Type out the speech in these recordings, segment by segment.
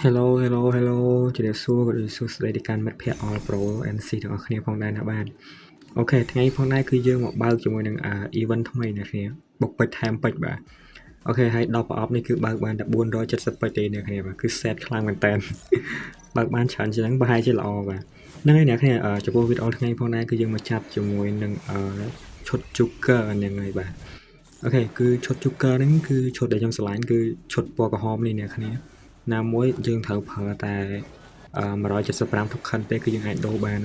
Hello hello hello ជំរាបសួរក៏ដូចសួស្តីទៅកាន់មិត្តភ័ក្តិ All Pro NC ទាំងអស់គ្នាផងដែរណាបាទអូខេថ្ងៃផងដែរគឺយើងមកបើកជាមួយនឹងevent ថ្មីអ្នកគ្នាបុកពេជ្រថែមពេជ្របាទអូខេហើយ10ប្រអប់នេះគឺបើកបានតែ470ពេជ្រទេអ្នកគ្នាបាទគឺ set ខ្លាំងមែនតើបើកបានច្រើនជាងហ្នឹងប្រហែលជាល្អបាទហ្នឹងហើយអ្នកគ្នាចំពោះវីដេអូថ្ងៃផងដែរគឺយើងមកចាប់ជាមួយនឹងឈុត Joker ហ្នឹងហើយបាទអូខេគឺឈុត Joker ហ្នឹងគឺឈុតដែលខ្ញុំស្រឡាញ់គឺឈុតពណ៌ក្រហមនេះអ្នកគ្នាណាមួយយើងត្រូវប្រើតែ175 token ទេគឺយើងអាចដូរបាន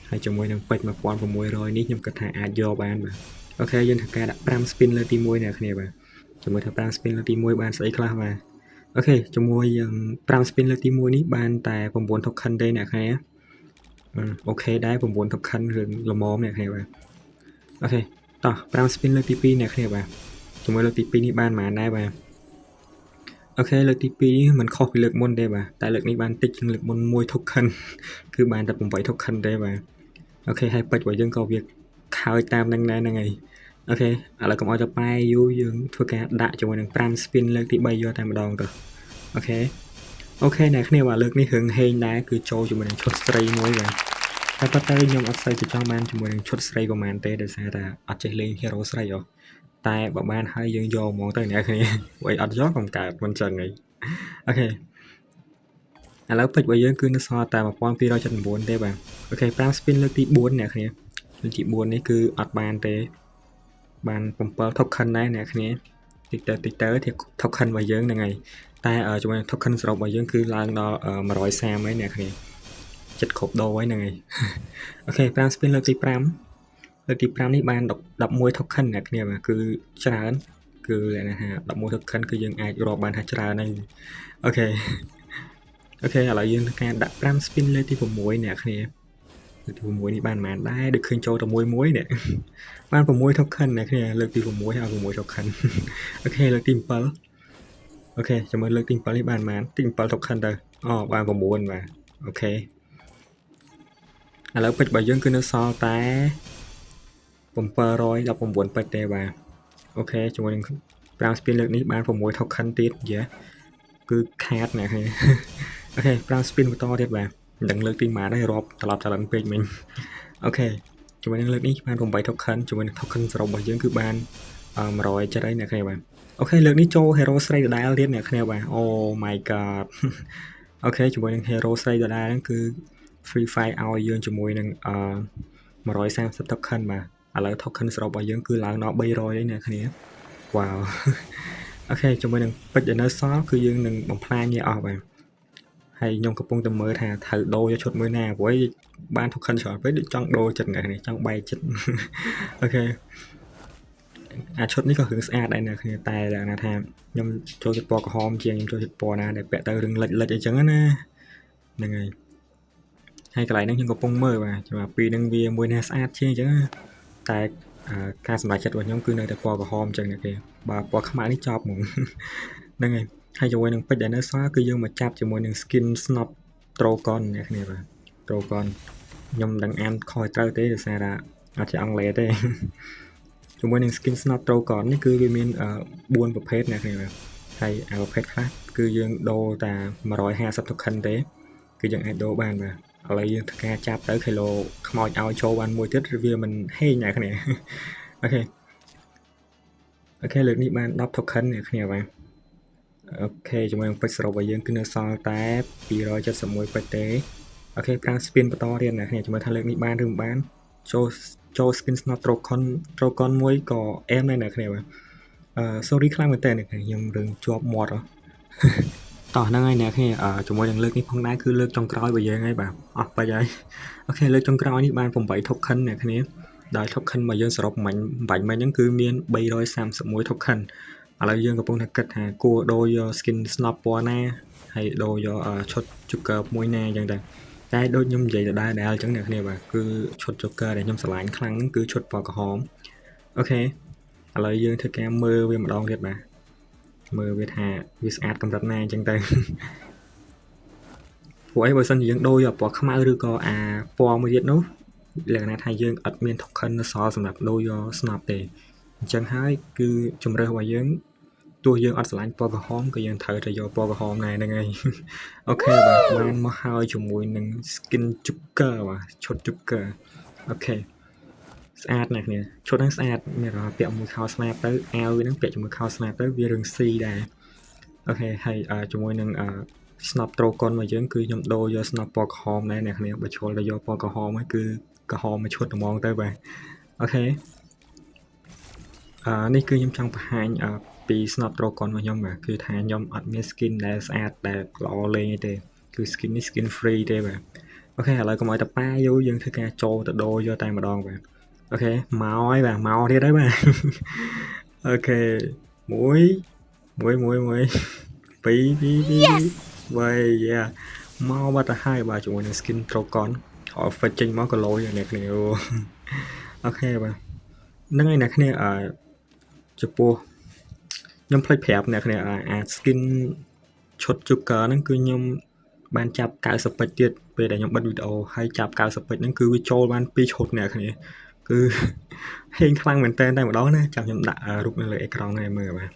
ហើយជាមួយនឹងពេជ្រ1600នេះខ្ញុំគិតថាអាចយកបានបាទអូខេយើងធ្វើការដាក់5 spin លើទី1អ្នកគ្នាបាទជាមួយថា5 spin លើទី1បានស្អីខ្លះបាទអូខេជាមួយ5 spin លើទី1នេះបានតែ9 token ទេអ្នកគ្នាអូខេដែរ9 token រឿងល្មមអ្នកគ្នាបាទអូខេតោះ5 spin លើកទី2អ្នកគ្នាបាទជាមួយលើកទី2នេះបានប៉ុន្មានដែរបាទអូខេលើកទី2มันខុសពីលើកមុនទេបាទតែលើកនេះបានតិចជាងលើកមុន1 token គឺបានតែ8 token ទេបាទអូខេហើយពេជ្ររបស់យើងក៏វាខើចតាមនឹងដែរហ្នឹងហើយអូខេឥឡូវកុំឲ្យទៅប៉ែយូរយើងធ្វើការដាក់ជាមួយនឹង5 spin លើកទី3យកតែម្ដងទៅអូខេអ្នកគ្នាបាទលើកនេះរឿងហេងដែរគឺចូលជាមួយនឹងឈុតស្រីមួយបាទតែប៉ុន្តែខ្ញុំអត់សូវចង់បានជាមួយនឹងឈុតស្រីប្រហែលទេដោយសារតែអត់ចេះលេង hero ស្រីហ៎តែបើបានហើយយើងយកហ្មងទៅអ្នកគ្នាបើអត់យកកុំកើតមិនចឹងហីអូខេឥឡូវពេជ្ររបស់យើងគឺនៅសល់តែ1279ទេបាទអូខេ5 spin លើកទី4អ្នកគ្នាលើកទី4នេះគឺអត់បានទេបាន7 token ដែរអ្នកគ្នាតិចទៅ token របស់យើងហ្នឹងហើយតែជាមួយ token សរុបរបស់យើងគឺឡើងដល់130ហើយអ្នកគ្នាចិត្តគ្រប់ដូរហើយហ្នឹងហើយអូខេ5 spin លើកទី5លើកទី5នេះបាន11 token អ្នកគ្នាបាទគឺច្រើនគឺលក្ខណៈថា11 token គឺយើងអាចរាប់បានថាច្រើនហើយអូខេឥឡូវយើងធ្វើការដាក់5 spin លើកទី6អ្នកគ្នាលើកទី6នេះបានប៉ុន្មានដែរដូចឃើញចូលតែមួយនេះបាន6 token អ្នកគ្នាលើកទី6ហើយ6 token អូខេលើកទី7អូខេចាំមើលលើកទី7នេះបានប៉ុន្មានទី7 token ទៅអូបាន9បាទអូខេឥឡូវពេជ្ររបស់យើងគឺនៅសល់តែ719ពេជ្រទេបាទអូខេជាមួយនឹង5 spin លើកនេះបាន6 token ទៀតយ៉ាគឺខាតណាស់ហើយអូខេ5 spin បន្តទៀតបាទមិនដឹងលើកទីម៉ានហើយរាប់ត្រឡប់ចលិនពេកមិញអូខេជាមួយនឹងលើកនេះបាន8 token ជាមួយនឹង token សរុបរបស់យើងគឺបាន170ហើយអ្នកគ្នាបាទអូខេលើកនេះចូល hero ស្រីដដែលទៀតអ្នកគ្នាបាទ Oh my god អូខេជាមួយនឹង hero ស្រីដដែលហ្នឹងគឺ Free Fire ឲ្យយើងជាមួយនឹង130 token បាទឥឡូវ token សរុបរបស់យើងគឺឡើងដល់300ហើយអ្នកគ្នាវ៉ាវអូខេជាមួយនឹងពេជ្រដែលនៅសល់គឺយើងនឹងបំផ្លាញវាអស់បាទហើយខ្ញុំកំពុងតែមើលថាត្រូវដូរយកឈុតមួយណាព្រោះបាន token ច្រើនពេកដូចចង់ដូរចិត្តអ្នកនេះចង់បែកចិត្តអូខេឈុតនេះក៏រឿងស្អាតដែរអ្នកគ្នាតែថាខ្ញុំចូលចិត្តពណ៌ក្រហមជាងខ្ញុំចូលចិត្តពណ៌ណាដែលពាក់ទៅរឿងលិចអញ្ចឹងណាហ្នឹងហើយហើយកន្លែងហ្នឹងខ្ញុំកំពុងមើលបាទច្បាស់ពីហ្នឹងវាមួយណាស្អាតជាងអញ្ចឹងតែការសម្រេចចិត្តរបស់ខ្ញុំគឺនៅតែពណ៌ក្រហមអញ្ចឹងអ្នកគេបើពណ៌ខ្មៅនេះចប់ហ្មងហ្នឹងហើយជាមួយនឹងពេជ្រដែលនៅសល់គឺយើងមកចាប់ជាមួយនឹង skin snop Trogon អ្នកគ្នាបាទ Trogon ខ្ញុំមិនដឹងអានខុសត្រូវទេដោយសារតែអត់ចេះអង់គ្លេសទេជាមួយនឹង skin snop Trogon នេះគឺវាមាន4ប្រភេទអ្នកគ្នាបាទហើយប្រភេទខ្លះគឺយើងដូរតែ150 token ទេគឺយើងអាចដូរបានបាទឥឡូវយើងធ្វើការចាប់ទៅ kilo ខ្មោចឲ្យចូលបានមួយទៀតវាមិនហេងអ្នកគ្នាអូខេលើកនេះបាន10 token អ្នកគ្នាបាទអូខេជាមួយនឹងពេជ្រសរុបរបស់យើងគឺនៅសល់តែ271ពេជ្រទេអូខេ5 spin បន្តទៀតអ្នកគ្នាជាមួយថាលើកនេះបានឬមិនបានចូល skin snap Trogon មួយក៏អែមដែរអ្នកគ្នាបាទsorry ខ្លាំងមែនតើអ្នកគ្នាខ្ញុំរឿងជាប់មាត់តោះហ្នឹងហើយអ្នកគ្នាជាមួយនឹងលើកនេះផងដែរគឺលើកចុងក្រោយរបស់យើងហើយបាទអស់ពេជ្រហើយអូខេលើកចុងក្រោយនេះបាន8 token អ្នកគ្នាដោយ token របស់យើងសរុបបាញ់មិញហ្នឹងគឺមាន331 token ឥឡូវយើងកំពុងតែគិតថាគួរដូរយក skin snap ពណ៌ណាហើយដូរយកឈុត Joker មួយណាអញ្ចឹងតែដូចខ្ញុំនិយាយដដែលអញ្ចឹងអ្នកគ្នាបាទគឺឈុត Joker ដែលខ្ញុំស្រឡាញ់ខ្លាំងហ្នឹងគឺឈុតពណ៌ក្រហមអូខេឥឡូវយើងធ្វើការមើលវាម្ដងទៀតបាទមើលវាថាវាស្អាតកម្រិតណាអញ្ចឹងទៅព្រោះអីបើសិនជាយើងដូរយកពណ៌ខ្មៅឬក៏ពណ៌មួយទៀតនោះលក្ខណៈថាយើងអត់មាន token នៅសល់សម្រាប់ដូរយក snap ទេអញ្ចឹងហើយគឺជំរើសរបស់យើង ទោះយើងអត់ស្រឡាញ់ពណ៌ក្រហមក៏យើងត្រូវតែយកពណ៌ក្រហមដែរហ្នឹងហើយ អូខេបាទបានមកហើយជាមួយនឹង skin Joker បាទឈុត Joker អូខេស្អាតណាស់គ្នាឈុតហ្នឹងស្អាតមានអារម្មណ៍ពាក់មួយខោស្មាតទៅអាវវាហ្នឹងពាក់ជាមួយខោស្មាតទៅវារឹងស៊ីដែរអូខេហើយជាមួយនឹងស្នប់ត្រូកុនរបស់យើងគឺខ្ញុំដូរយកស្នប់ពណ៌ក្រហមដែរអ្នកគ្នាបើឈលទៅយកពណ៌ក្រហមហ្នឹងគឺក្រហមមួយឈុតត្មងទៅបាទអូខេនេះគឺខ្ញុំចង់បង្ហាញពី Snap Dragon របស់ខ្ញុំបាទគឺថាខ្ញុំអត់មាន skin ដែលស្អាតដែលល្អលេងទេគឺ skin នេះ skin free ទេបាទអូខេឥឡូវកុំឲ្យតប៉ាយូរយើងធ្វើការចូលទៅដូរយកតែម្ដងបាទអូខេមកហើយបាទមកទៀតហើយបាទអូខេមួយវ៉ៃយ៉ាមកបាត់ទៅហើយបាទជាមួយនឹង skin Dragon ខោ effect ចេញមកក៏លយអ្នកគ្នាអូខេបាទហ្នឹងហើយអ្នកគ្នាចំពោះខ្ញុំភ្លេចប្រាប់អ្នកគ្នាអា skin ឈុត Joker ហ្នឹងគឺខ្ញុំបានចាប់90ពេជ្រទៀតពេលដែលខ្ញុំបិទវីដេអូហើយចាប់90ពេជ្រហ្នឹងគឺវាចូលបាន2ឈុតអ្នកគ្នាគឺហេងខ្លាំងមែនតើតែម្ដងណាចាំខ្ញុំដាក់រូបនៅលើអេក្រង់នេះមើលបាទ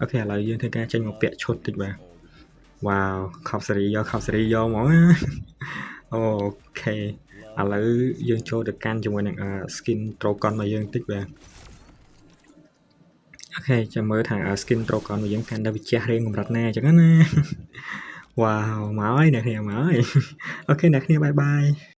អូខេឥឡូវយើងធ្វើការចេញមកពាក់ឈុតតិចបាទវ៉ាវខប់សេរីយកហ្មងអូខេឥឡូវយើងចូលទៅកាន់ជាមួយនឹងskin Dragon របស់យើងតិចបាទអូខេចាំមើលថា skin Dragon របស់យើងកាន់តែវិជ្ជះរៀងកម្រិតណាអញ្ចឹងណាវ៉ាវមកហើយអ្នកគ្នាមកហើយអូខេអ្នកគ្នាបាយបាយ